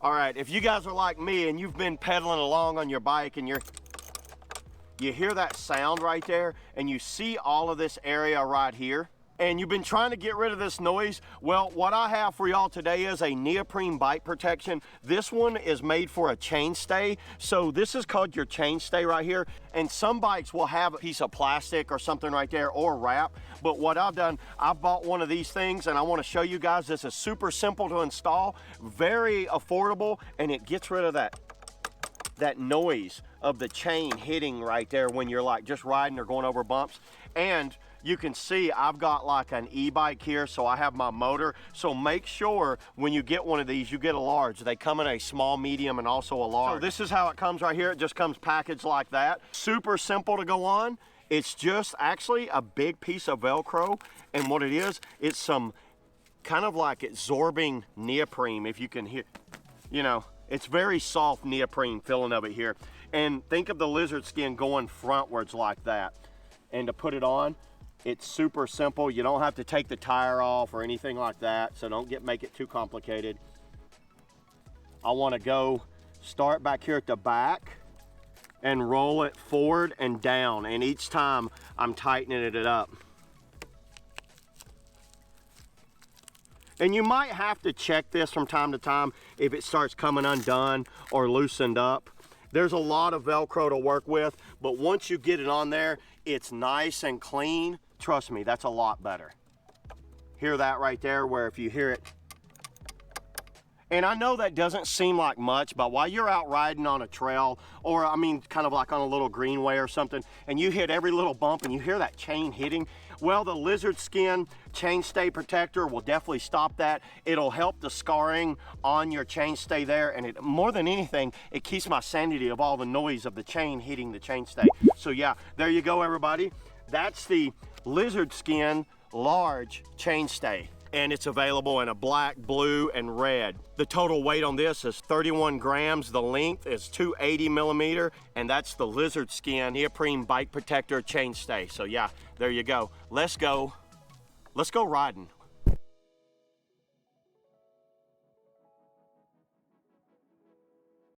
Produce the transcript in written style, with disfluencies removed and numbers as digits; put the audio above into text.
All right, if you guys are like me and you've been pedaling along on your bike and you hear that sound right there and you see all of this area right here, and you've been trying to get rid of this noise, well, what I have for y'all today is a neoprene bike protection. This one is made for a chainstay. So this is called your chainstay right here. And some bikes will have a piece of plastic or something right there or wrap. But what I've done, I bought one of these things and I want to show you guys. This is super simple to install, very affordable, and it gets rid of that noise of the chain hitting right there when you're like just riding or going over bumps. And you can see I've got like an e-bike here, so I have my motor. So make sure when you get one of these, you get a large. They come in a small, medium, and also a large. So this is how it comes right here. It just comes packaged like that. Super simple to go on. It's just actually a big piece of Velcro. And what it is, it's some kind of like absorbing neoprene, if you can hear, you know, it's very soft neoprene filling of it here. And think of the lizard skin going frontwards like that. And to put it on, it's super simple. You don't have to take the tire off or anything like that, so don't make it too complicated. I want to start back here at the back and roll it forward and down, and each time I'm tightening it up. And you might have to check this from time to time if it starts coming undone or loosened up. There's a lot of Velcro to work with, but once you get it on there, it's nice and clean. Trust me, that's a lot better. Hear that right there, where if you hear it. And I know that doesn't seem like much, but while you're out riding on a trail, or I mean, kind of like on a little greenway or something, and you hit every little bump and you hear that chain hitting, well, the lizard skin chainstay protector will definitely stop that. It'll help the scarring on your chainstay there, and it, more than anything, it keeps my sanity of all the noise of the chain hitting the chainstay. So yeah, there you go, everybody. That's the lizard skin large chainstay, and it's available in a black, blue, and red. The total weight on this is 31 grams. The length is 280 millimeter, and that's the lizard skin neoprene bike protector chainstay. So yeah, there you go. Let's go riding.